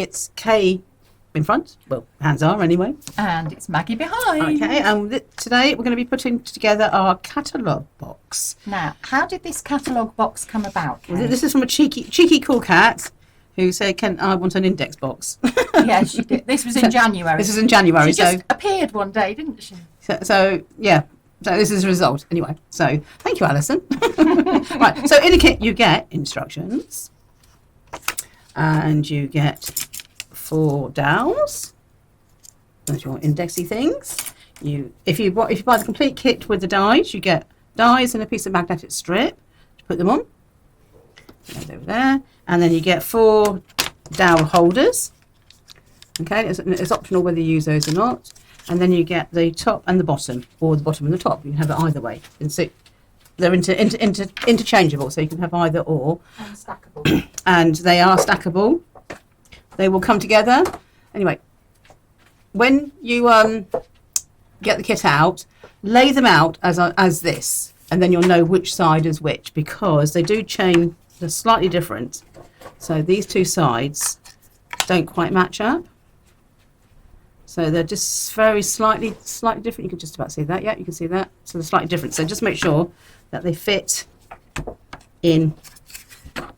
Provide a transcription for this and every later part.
it's Kay in front. Well, hands are anyway. And it's Maggie behind. Okay, and today we're going to be putting together our catalogue box. Now, how did this catalogue box come about, Kay? Well, this is from a cheeky cool cat who said, I want an index box. Yeah, she did. This was in January. This was in January. She just appeared one day, didn't she? So this is a result. Anyway, so thank you, Alison. Right, so in the kit you get instructions and you get 4 dowels. Those are your indexy things. If you buy the complete kit with the dies, you get dies and a piece of magnetic strip to put them on. Over there, and then you get 4 dowel holders. Okay, it's optional whether you use those or not. And then you get the top and the bottom, or the bottom and the top. You can have it either way. And so they're interchangeable, so you can have either or. And stackable. And they are stackable. They will come together. Anyway, when you get the kit out, lay them out as this, and then you'll know which side is which, because they do change. They're slightly different. So these 2 sides don't quite match up. So they're just very slightly different. You can just about see that. Yeah, you can see that. So they're slightly different. So just make sure that they fit in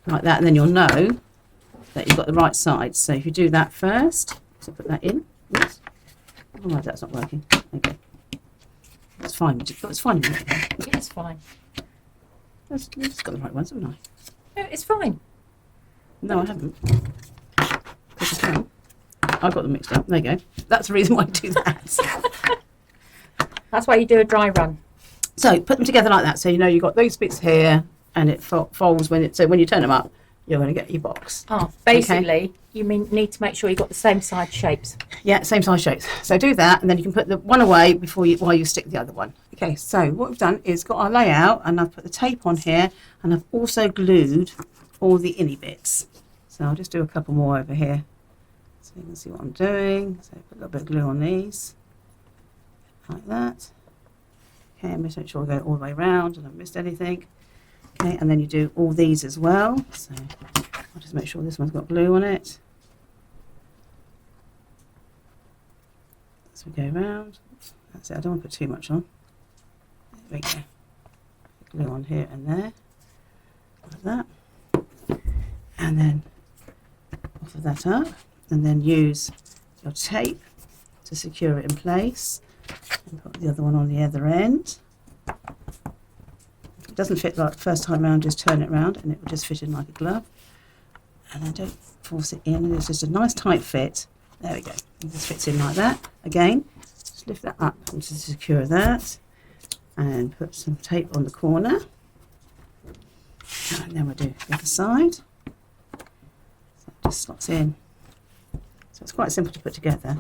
like that, and then you'll know that you've got the right sides. So if you do that first, so put that in. Oops. Oh, no, that's not working. Okay. That's fine. It's fine. It is fine. I've just got the right ones, haven't I? No, it's fine. No, I haven't. I've got them mixed up. There you go. That's the reason why I do that. That's why you do a dry run. So put them together like that. So you know you've got those bits here, and it folds when it. So when you turn them up, you're going to get your box. Oh, basically, you need to make sure you've got the same side shapes. Yeah, same size shapes. So do that, and then you can put the one away while you stick the other one. Okay. So what we've done is got our layout, and I've put the tape on here, and I've also glued all the innie bits. So I'll just do a couple more over here, so you can see what I'm doing. So put a little bit of glue on these, like that. Okay, and just make sure I go all the way around, and I haven't missed anything. Okay, and then you do all these as well. So I'll just make sure this one's got glue on it. So we go around. That's it. I don't want to put too much on. There we go. Glue on here and there, like that. And then offer that up, and then use your tape to secure it in place, and put the other one on the other end. If it doesn't fit like the first time around, just turn it around and it will just fit in like a glove. And then don't force it in, it's just a nice tight fit. There we go. It just fits in like that. Again, just lift that up and to secure that, and put some tape on the corner. And then we'll do the other side. So it just slots in. So it's quite simple to put together.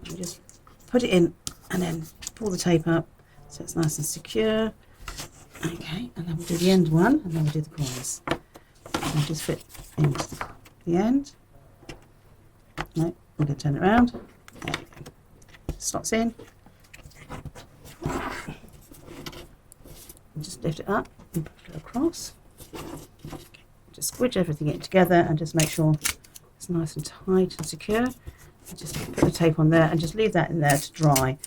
You just put it in and then pull the tape up so it's nice and secure. Okay, and then we'll do the end one, and then we'll do the corners. And they'll just fit into the end. No, we're going to turn it around. There we go. Slots in. And just lift it up and put it across. Just squidge everything in together and just make sure it's nice and tight and secure. And just put the tape on there and just leave that in there to dry.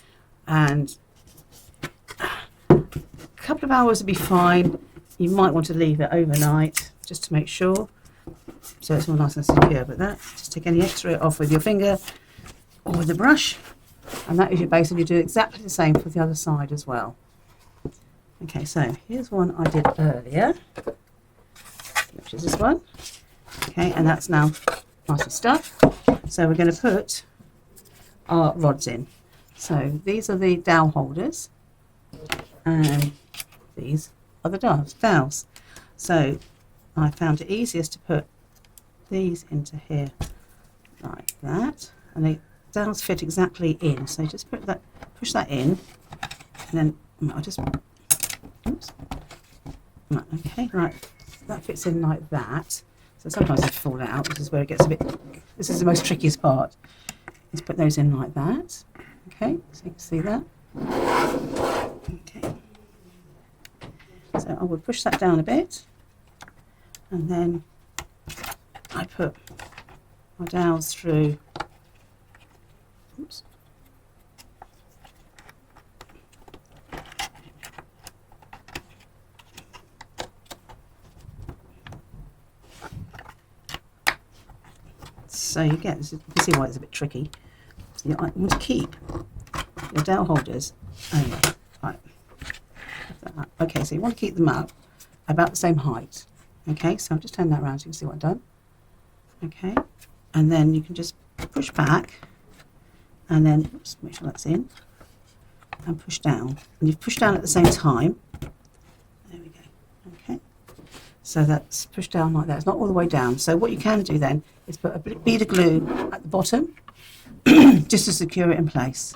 And a couple of hours would be fine. You might want to leave it overnight just to make sure, so it's all nice and secure. But that, just take any extra off with your finger or with a brush, and that is your base, and you do exactly the same for the other side as well. Okay, so here's one I did earlier, which is this one. Okay, and that's now nice and stuck. So we're going to put our rods in. So these are the dowel holders, and these are the dowels. So I found it easiest to put these into here like that, and the dowels fit exactly in. So just push that in, and then I'll just, oops, right, okay, right, that fits in like that. So sometimes they fall out. This is where it gets a bit, this is the most trickiest part, is put those in like that. Okay, so you can see that. Okay, so I would push that down a bit, and then I put my dowels through. Oops. So you get this. You can see why it's a bit tricky. So you want to keep your dowel holders. Anyway, right. Okay, so you want to keep them up about the same height. Okay, so I'll just turn that around so you can see what I've done. Okay, and then you can just push back, and then just make sure that's in, and push down. And you push down at the same time. There we go. Okay, so that's pushed down like that. It's not all the way down. So what you can do then is put a bead of glue at the bottom, just to secure it in place.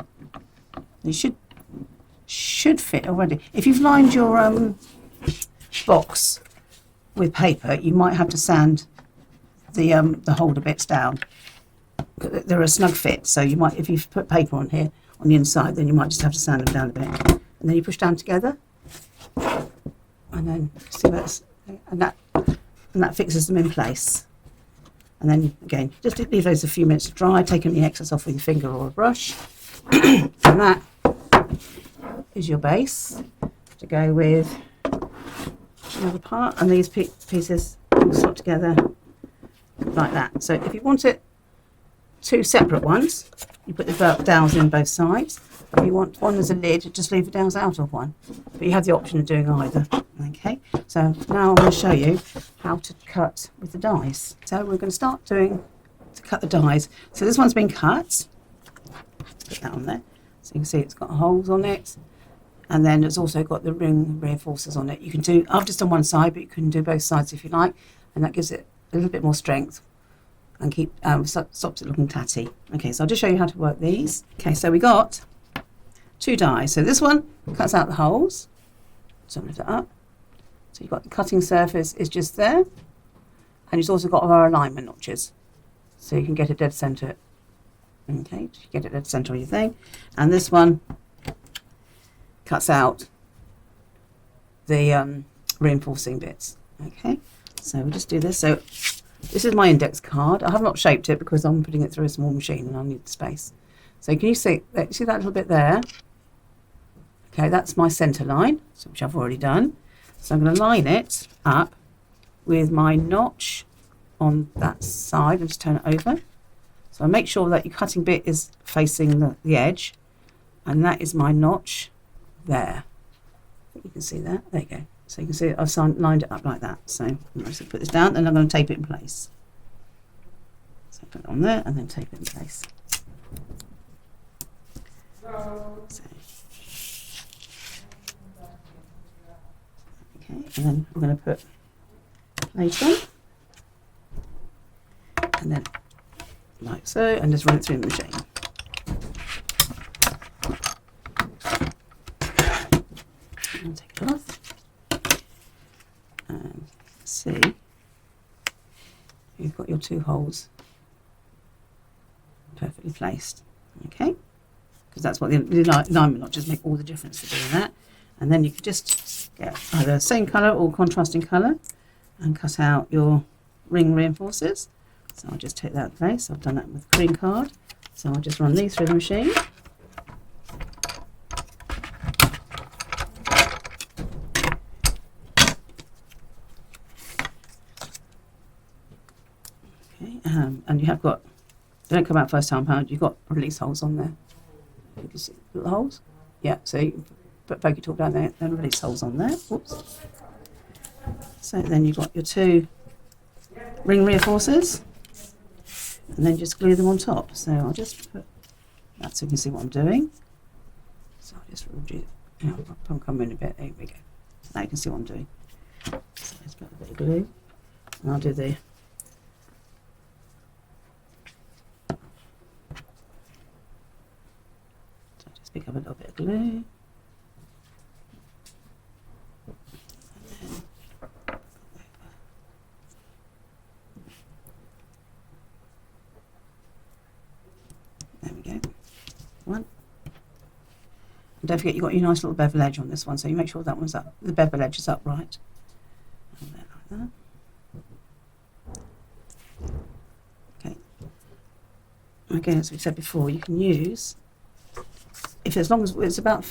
You should fit already. If you've lined your box with paper, you might have to sand the holder bits down. They're a snug fit, so you might, if you put paper on here on the inside, then you might just have to sand them down a bit. And then you push down together, and then see that's and that fixes them in place. And then again, just leave those a few minutes to dry, take any excess off with your finger or a brush, and that is your base to go with another part. And these pieces will slot together like that. So if you want it two separate ones, you put the dowels in both sides. If you want one as a lid, just leave the dowels out of one. But you have the option of doing either. Okay, so now I'm going to show you how to cut with the dies. So we're going to start to cut the dies. So this one's been cut. Put that on there. So you can see it's got holes on it. And then it's also got the ring reinforcers on it. You can do, I've just done one side, but you can do both sides if you like. And that gives it a little bit more strength and stops it looking tatty. Okay, so I'll just show you how to work these. Okay, so we got two dies. So this one cuts out the holes. So lift it up. So you've got the cutting surface is just there. And it's also got our alignment notches. So you can get a dead center. Okay, you get it dead center on your thing. And this one cuts out the reinforcing bits. Okay, so we'll just do this. So this is my index card. I have not shaped it because I'm putting it through a small machine and I need the space. So can you see that little bit there? Okay, that's my center line, which I've already done. So I'm going to line it up with my notch on that side and just turn it over. So I make sure that your cutting bit is facing the edge, and that is my notch there. I think you can see that. There you go. So you can see I've lined it up like that. So I'm going to put this down and I'm going to tape it in place. So put it on there and then tape it in place. So, okay, and then I'm going to put plate on, and then like so, and just run it through the machine. And take it off. And see, you've got your two holes perfectly placed. Okay, because that's what the alignment notches make all the difference to doing that. And then you could just get either same colour or contrasting colour and cut out your ring reinforcers. So I'll just take that in place. I've done that with the cream card. So I'll just run these through the machine. Okay, and you have got, they don't come out first time pound, you've got release holes on there. You can see little holes. Yeah, so you can put poke your tool down there and release holes on there. Whoops. So then you've got your two ring reinforcers, and then just glue them on top. So I'll just put that so you can see what I'm doing. So I'll just do, I'll come in a bit. There we go. Now you can see what I'm doing. So let's put a bit of glue, and I'll do the pick up a little bit of glue. There we go. One. And don't forget you've got your nice little bevel edge on this one, so you make sure that one's up, the bevel edge is upright. And then like that. Okay. again, as we said before, you can use, if as long as it's about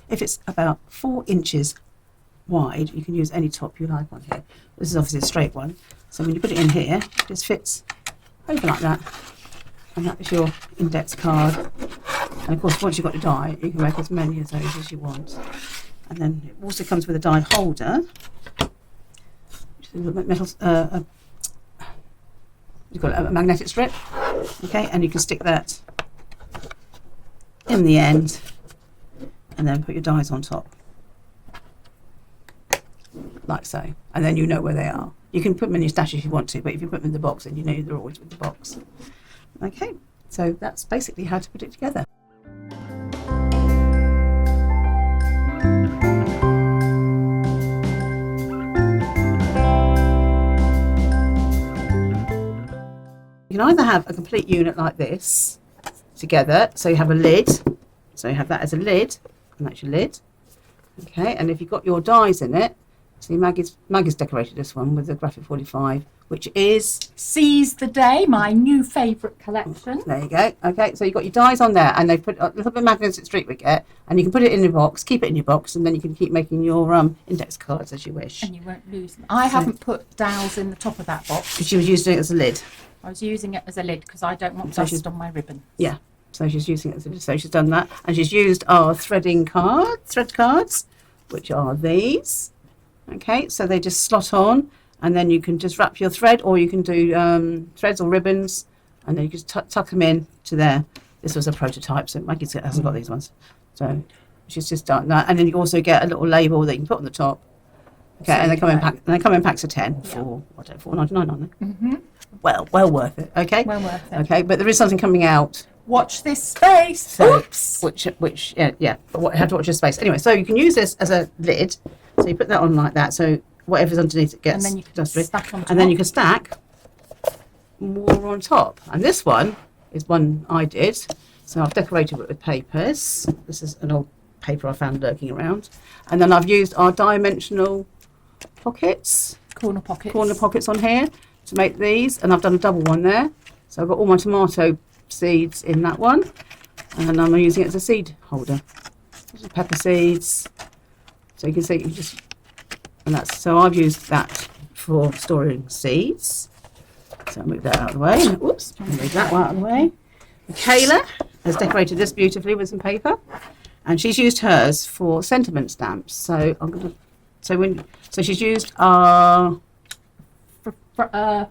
if it's about 4 inches wide, you can use any top you like on here. This is obviously a straight one, so when you put it in here, it just fits over like that, and that is your index card. And of course, once you've got your die, you can make as many of those as you want. And then it also comes with a die holder, which is a little metal, you've got a magnetic strip, okay, and you can stick that in the end, and then put your dies on top, like so, and then you know where they are. You can put them in your stash if you want to, but if you put them in the box, then you know they're always with the box. Okay, so that's basically how to put it together. You can either have a complete unit like this together, so you have a lid, so you have that as a lid, and that's your lid. Okay, and if you've got your dies in it, see Maggie's decorated this one with the Graphic 45, which is Seize the Day, my new favourite collection. There you go. Okay, so you've got your dies on there, and they've put a little bit of magnetic strip we get, and you can put it in your box, keep it in your box, and then you can keep making your index cards as you wish. And you won't lose them. I haven't put dowels in the top of that box. She was using it as a lid. I was using it as a lid because I don't want dust on my ribbon. Yeah, so she's using it as a lid. So she's done that, and she's used our thread cards, which are these. Okay, so they just slot on, and then you can just wrap your thread, or you can do threads or ribbons, and then you just tuck them in to there. This was a prototype, so Maggie hasn't got these ones. So she's just done that, and then you also get a little label that you can put on the top. Okay, so and they come in packs of 10 for $4.99, aren't they? Mm-hmm. Well worth it. Okay. Well worth it. Okay, but there is something coming out. Watch this space. So, Oops. Which yeah. But have to watch your space. Anyway, so you can use this as a lid. So you put that on like that. So whatever's underneath it gets and then you can dusted. stack on top. And then you can stack more on top. And this one is one I did. So I've decorated it with papers. This is an old paper I found lurking around. And then I've used our dimensional pockets. Corner pockets on here to make these, and I've done a double one there. So I've got all my tomato seeds in that one, and I'm using it as a seed holder. Pepper seeds, so you can see so I've used that for storing seeds. So I'll move that out of the way. Oops, I'll move that one out of the way. Michaela has decorated this beautifully with some paper, and she's used hers for sentiment stamps. So I'm going to so she's used our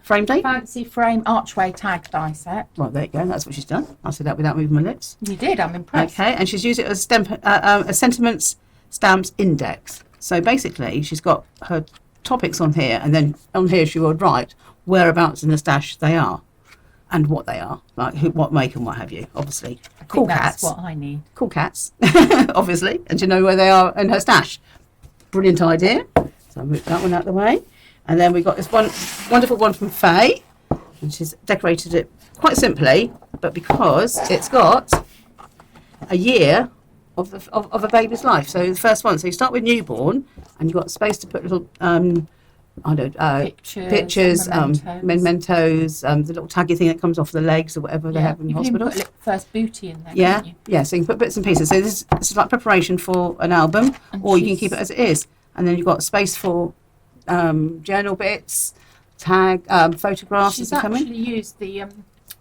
frame date? Fancy frame archway tag die set. Well, there you go. That's what she's done. I said that without moving my lips. You did. I'm impressed. Okay, and she's used it as a sentiments stamps index. So basically, she's got her topics on here, and then on here she will write whereabouts in the stash they are and what they are, like what make and what have you. Obviously, Cool Cats. That's what I need. Cool Cats, obviously, and to know where they are in her stash. Brilliant idea. So I'll move that one out of the way. And then we've got this one wonderful one from Faye, and she's decorated it quite simply, but because it's got a year of a baby's life. So the first one, so you start with newborn, and you've got space to put little pictures, mementos, the little taggy thing that comes off the legs or whatever they have in hospitals. You can put first booty in there. Yeah, so you can put bits and pieces. So this is like preparation for an album, or you can keep it as it is. And then you've got space for journal bits, photographs. She's actually used the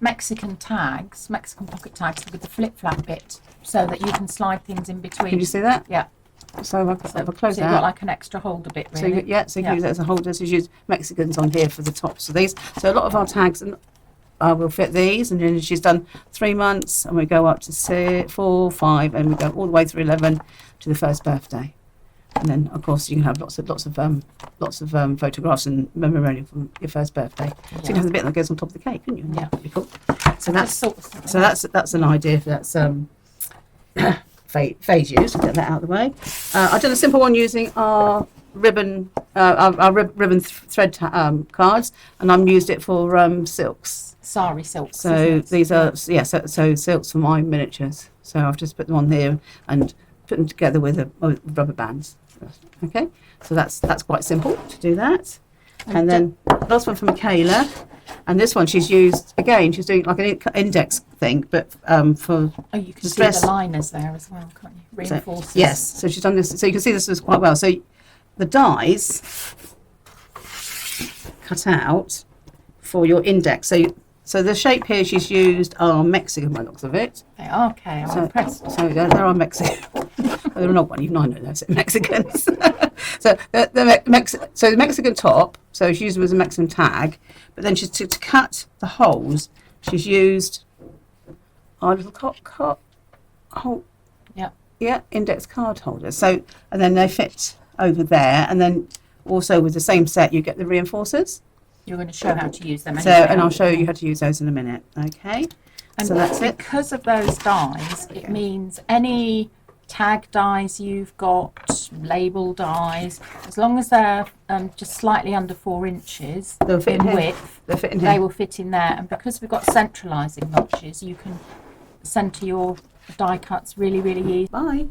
Mexican pocket tags with the flip-flap bit, so that you can slide things in between. Can you see that? Yeah. So I'll close that. So you've got like an extra holder bit, really. So you can use it as a holder. So you use Mexicans on here for the tops of these. So a lot of our tags will fit these, and then she's done 3 months, and we go up to 4, 5, and we go all the way through 11 to the first birthday. And then, of course, you can have lots of photographs and memorabilia from your first birthday. So you can have the bit that goes on top of the cake, couldn't you? Yeah, that'd be cool. So that's an idea. That's Faye's used. Get that out of the way. I've done a simple one using our ribbon thread cards, and I've used it for silks. Sari silks. So these are so silks for my miniatures. So I've just put them on here and put them together with rubber bands. Okay, so that's quite simple to do that. And then last one for Michaela. And this one she's used, again, she's doing like an index thing, but for you can stress. see the liners there as well, can't you? Reinforcers. So, yes, so she's done this, so you can see this is quite well. So the dies cut out for your index. So the shape here she's used are Mexican by the looks of it. They are, okay, I'm impressed. So there are Mexican. They're not one, even I know those Mexicans. So the Mexican top, so she's used them as a Mexican tag, but then she's to cut the holes, she's used our little index card holders. So, and then they fit over there, and then also with the same set you get the reinforcers. You're going to show how to use them. So, and I'll show you how to use those in a minute. Okay. And so that's it. Because of those dies, it means any tag dies you've got, label dies, as long as they're just slightly under 4 inches in width, they will fit in there. And because we've got centralising notches, you can centre your die cuts really, really easy. Bye.